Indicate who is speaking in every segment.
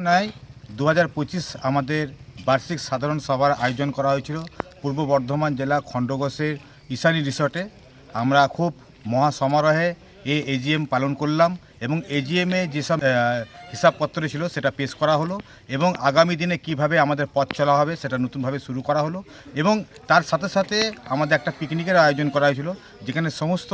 Speaker 1: নাই 2025 আমাদের বার্ষিক সাধারণ সভার আয়োজন করা হয়েছিল পূর্ব বর্ধমান জেলা খণ্ডঘোষের ঈশানী রিসর্টে। আমরা খুব মহাসমারোহে এই এজিএম পালন করলাম এবং এজিএমে যেসব হিসাবপত্র ছিল সেটা পেশ করা হলো এবং আগামী দিনে কিভাবে আমাদের পথ চলা হবে সেটা নতুনভাবে শুরু করা হলো এবং তার সাথে সাথে আমাদের একটা পিকনিকের আয়োজন করা হয়েছিল, যেখানে সমস্ত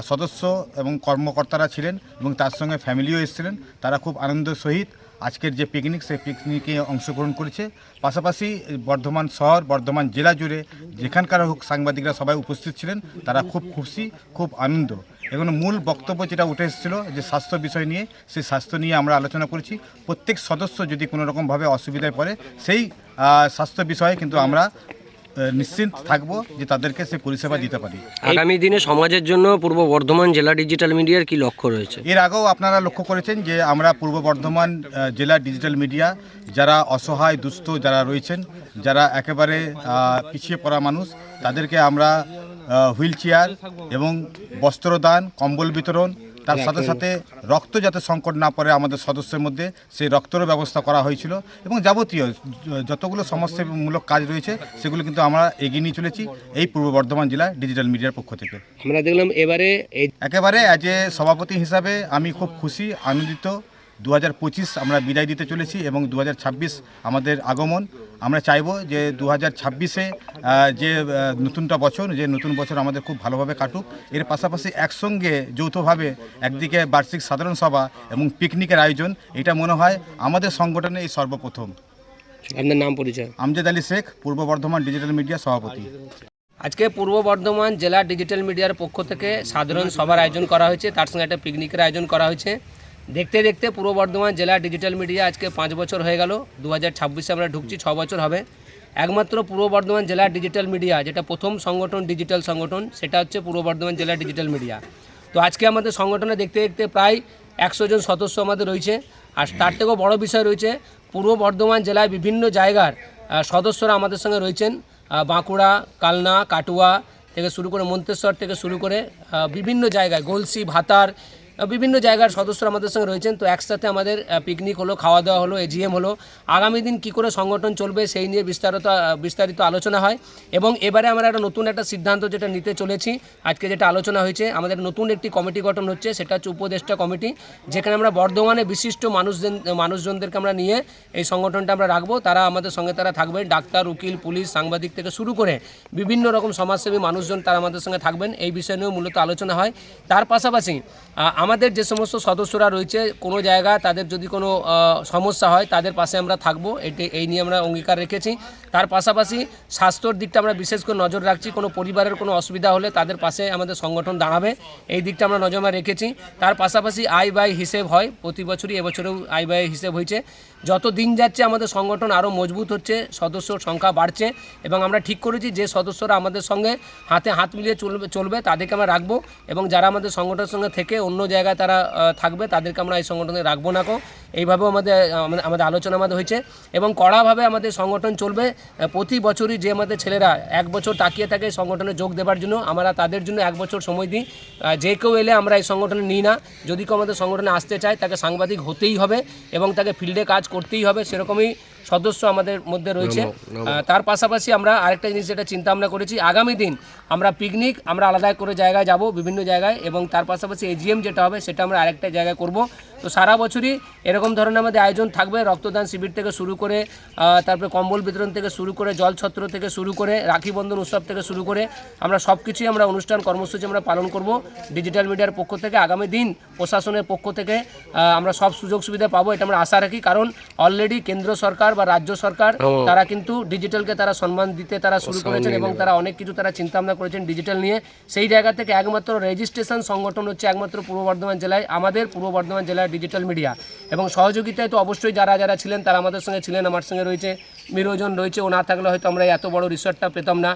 Speaker 1: সদস্য এবং কর্মকর্তারা ছিলেন এবং তার সঙ্গে ফ্যামিলিও এসেছিলেন। তারা খুব আনন্দের সহিত আজকের যে পিকনিক সেই পিকনিকে অংশগ্রহণ করেছে। পাশাপাশি বর্ধমান শহর, বর্ধমান জেলা জুড়ে যেখানকার সাংবাদিকরা সবাই উপস্থিত ছিলেন, তারা খুব খুশি, খুব আনন্দ। এখন মূল বক্তব্য যেটা উঠে এসেছিলো যে স্বাস্থ্য বিষয় নিয়ে, সেই স্বাস্থ্য নিয়ে আমরা আলোচনা করেছি। প্রত্যেক সদস্য যদি কোনো রকমভাবে অসুবিধায় পড়ে সেই স্বাস্থ্য বিষয়ে কিন্তু আমরা নিশ্চিন্ত থাকবো যে তাদেরকে সেই পরিষেবা দিতে পারি।
Speaker 2: আগামী দিনে সমাজের জন্য পূর্ব বর্ধমান জেলা ডিজিটাল মিডিয়ার কি লক্ষ্য রয়েছে?
Speaker 1: এর আগেও আপনারা লক্ষ্য করেছেন যে আমরা পূর্ব বর্ধমান জেলা ডিজিটাল মিডিয়া যারা অসহায় দুস্থ যারা রয়েছেন, যারা একেবারে পিছিয়ে পড়া মানুষ, তাদেরকে আমরা হুইল চেয়ার এবং বস্ত্রদান, কম্বল বিতরণ, তার সাথে সাথে রক্ত যাতে সংকট না পড়ে আমাদের সদস্যের মধ্যে সেই রক্তেরও ব্যবস্থা করা হয়েছিল এবং যাবতীয় যতগুলো সমাজসেবামূলক কাজ রয়েছে সেগুলো কিন্তু আমরা এগিয়ে নিয়ে চলেছি এই পূর্ব বর্ধমান জেলা ডিজিটাল মিডিয়ার পক্ষ থেকে।
Speaker 2: আমরা দেখলাম এবারে
Speaker 1: একেবারে অ্যাজ এ সভাপতি হিসাবে আমি খুব খুশি, আনন্দিত। 2025 আমরা বিদায় দিতে চলেছি এবং 2026 আমাদের আগমন। আমরা চাইব যে 2026-এ যে নতুন বছর আমাদের খুব ভালোভাবে কাটুক। এর পাশাপাশি একসঙ্গে যৌথভাবে একদিকে বার্ষিক সাধারণ সভা এবং পিকনিকের আয়োজন, এটা মনে হয় আমাদের সংগঠনে এই সর্বপ্রথম।
Speaker 2: আপনার নাম পরিচয়?
Speaker 1: আমজেদ আলী শেখ, পূর্ব বর্ধমান ডিজিটাল মিডিয়া সভাপতি।
Speaker 3: আজকে পূর্ব বর্ধমান জেলা ডিজিটাল মিডিয়ার পক্ষ থেকে সাধারণ সভার আয়োজন করা হয়েছে, তার সঙ্গে একটা পিকনিকের আয়োজন করা হয়েছে। দেখতে দেখতে পূর্ব বর্ধমান জেলা ডিজিটাল মিডিয়া আজকে 5 বছর হয়ে গেল। 2026-এ আমরা ঢুকছি, 6 বছর হবে। একমাত্র পূর্ব বর্ধমান জেলা ডিজিটাল মিডিয়া যেটা প্রথম সংগঠন, ডিজিটাল সংগঠন, সেটা হচ্ছে পূর্ব বর্ধমান জেলা ডিজিটাল মিডিয়া। তো আজকে আমাদের সংগঠনে দেখতে দেখতে প্রায় 100 জন সদস্য আমাদের রয়েছে। আর তার থেকেও বড় বিষয় রয়েছে, পূর্ব বর্ধমান জেলায় বিভিন্ন জায়গার সদস্যরা আমাদের সঙ্গে রয়েছেন। বাঁকুড়া, কালনা, কাটুয়া থেকে শুরু করে মন্তেশ্বর থেকে শুরু করে বিভিন্ন জায়গায়, গলসি, ভাতার, বিভিন্ন জায়গার সদস্যরা আমাদের সঙ্গে রয়েছেন। তো একসাথে আমাদের পিকনিক হলো, খাওয়া দাওয়া হলো, এজিএম হলো। আগামী দিন কী করে সংগঠন চলবে সেই নিয়ে বিস্তারিত আলোচনা হয় এবং এবারে আমরা নতুন একটা সিদ্ধান্ত যেটা নিতে চলেছি, আজকে যেটা আলোচনা হয়েছে, আমাদের নতুন একটি কমিটি গঠন হচ্ছে, সেটা হচ্ছে উপদেষ্টা কমিটি, যেখানে আমরা বর্ধমানে বিশিষ্ট মানুষজনদেরকে আমরা নিয়ে এই সংগঠনটা আমরা রাখবো। তারা আমাদের সঙ্গে থাকবেন, ডাক্তার, উকিল, পুলিশ, সাংবাদিক থেকে শুরু করে বিভিন্ন রকম সমাজসেবী মানুষজন তারা আমাদের সঙ্গে থাকবেন। এই বিষয় নিয়েও মূলত আলোচনা হয়। তার পাশাপাশি আমাদের যে সমস্ত সদস্যরা রয়েছে, কোনো জায়গায় তাদের যদি কোনো সমস্যা হয় তাদের পাশে আমরা থাকবো, এই নিয়ে আমরা অঙ্গীকার রেখেছি। তার পাশাপাশি স্বাস্থ্যর দিকটা আমরা বিশেষ করে নজর রাখছি। কোনো পরিবারের কোনো অসুবিধা হলে তাদের পাশে আমাদের সংগঠন দাঁড়াবে, এই দিকটা আমরা নজরে রেখেছি। তার পাশাপাশি আয় ব্যয় হিসেব হয় প্রতি বছরই, এবছরেও আয় ব্যয় হিসেব হয়েছে। যত দিন যাচ্ছে আমাদের সংগঠন আরও মজবুত হচ্ছে, সদস্যর সংখ্যা বাড়ছে এবং আমরা ঠিক করেছি যে সদস্যরা আমাদের সঙ্গে হাতে হাত মিলিয়ে চলবে তাদেরকে আমরা রাখবো এবং যারা আমাদের সংগঠনের সঙ্গে থেকে অন্য জায়গায় তারা থাকবে তাদেরকে আমরা এই সংগঠনে রাখবো না। এইভাবেও আমাদের আলোচনা হয়েছে এবং কড়াভাবে আমাদের সংগঠন চলবে। প্রতি বছরই যে আমাদের ছেলেরা 1 বছর তাকিয়ে থাকে সংগঠনে যোগ দেওয়ার জন্য, আমরা তাদের জন্য 1 বছর সময় দিই। যে কেউ এলে আমরা এই সংগঠনে নিই না। যদি কেউ আমাদের সংগঠনে আসতে চায় তাকে সাংবাদিক হতেই হবে এবং তাকে ফিল্ডে কাজ করতেই হবে, সেরকমই সদস্য আমাদের মধ্যে রয়েছে। তার পাশাপাশি আমরা আরেকটা জিনিস যেটা চিন্তা ভাবনা করেছি, আগামী দিন আমরা পিকনিক আমরা আলাদা করে জায়গায় যাব, বিভিন্ন জায়গায়, এবং তার পাশাপাশি এজিএম যেটা হবে সেটা আমরা আরেকটা জায়গায় করব। তো সারা বছরই এরকম ধরনের আমাদের আয়োজন থাকবে, রক্তদান শিবির থেকে শুরু করে, তারপরে কম্বল বিতরণ থেকে শুরু করে, জলছত্র থেকে শুরু করে, রাখি বন্ধন উৎসব থেকে শুরু করে আমরা সব কিছুই আমরা অনুষ্ঠান কর্মসূচি আমরা পালন করব ডিজিটাল মিডিয়ার পক্ষ থেকে। আগামী দিন প্রশাসনের পক্ষ থেকে আমরা সব সুযোগ সুবিধা পাবো, এটা আমরা আশা রাখি। কারণ অলরেডি কেন্দ্র সরকার বা রাজ্য সরকার তারা কিন্তু ডিজিটালকে তারা সম্মান দিতে তারা শুরু করেছেন এবং তারা অনেক কিছু তারা চিন্তা ভাবনা করেছেন ডিজিটাল নিয়ে। সেই জায়গা থেকে একমাত্র রেজিস্ট্রেশন সংগঠন হচ্ছে একমাত্র পূর্ব বর্ধমান জেলায়, আমাদের পূর্ব বর্ধমান জেলার ডিজিটাল মিডিয়া। এবং সহযোগিতায় তো অবশ্যই যারা ছিলেন তারা আমাদের সঙ্গে ছিলেন, আমার সঙ্গে রয়েছে মিরোজন রয়েছে, ও না থাকলে হয়তো আমরা এত বড় রিসর্টটা পেতাম না।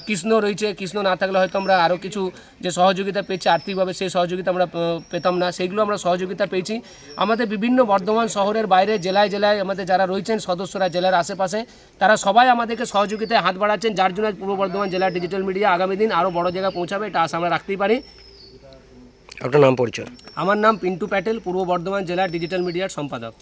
Speaker 3: কৃষ্ণ রয়েছে, কৃষ্ণ না থাকলে হয়তো আমরা আরও কিছু যে সহযোগিতা পেয়েছি আর্থিকভাবে, সেই সহযোগিতা আমরা পেতাম না, সেইগুলো আমরা সহযোগিতা পেয়েছি। আমাদের বিভিন্ন বর্ধমান শহরের বাইরে জেলায় আমাদের যারা রয়েছেন সদস্যরা জেলার আশেপাশে, তারা সবাই আমাদেরকে সহযোগিতায় হাত বাড়াচ্ছেন, যার জন্য পূর্ব বর্ধমান জেলার ডিজিটাল মিডিয়া আগামী দিন আরও বড় জায়গায় পৌঁছাবে, এটা আশা আমরা রাখতেই পারি।
Speaker 2: আপনার নাম পরিচয়?
Speaker 3: আমার নাম পিন্টু প্যাটেল, পূর্ব বর্ধমান জেলার ডিজিটাল মিডিয়ার সম্পাদক।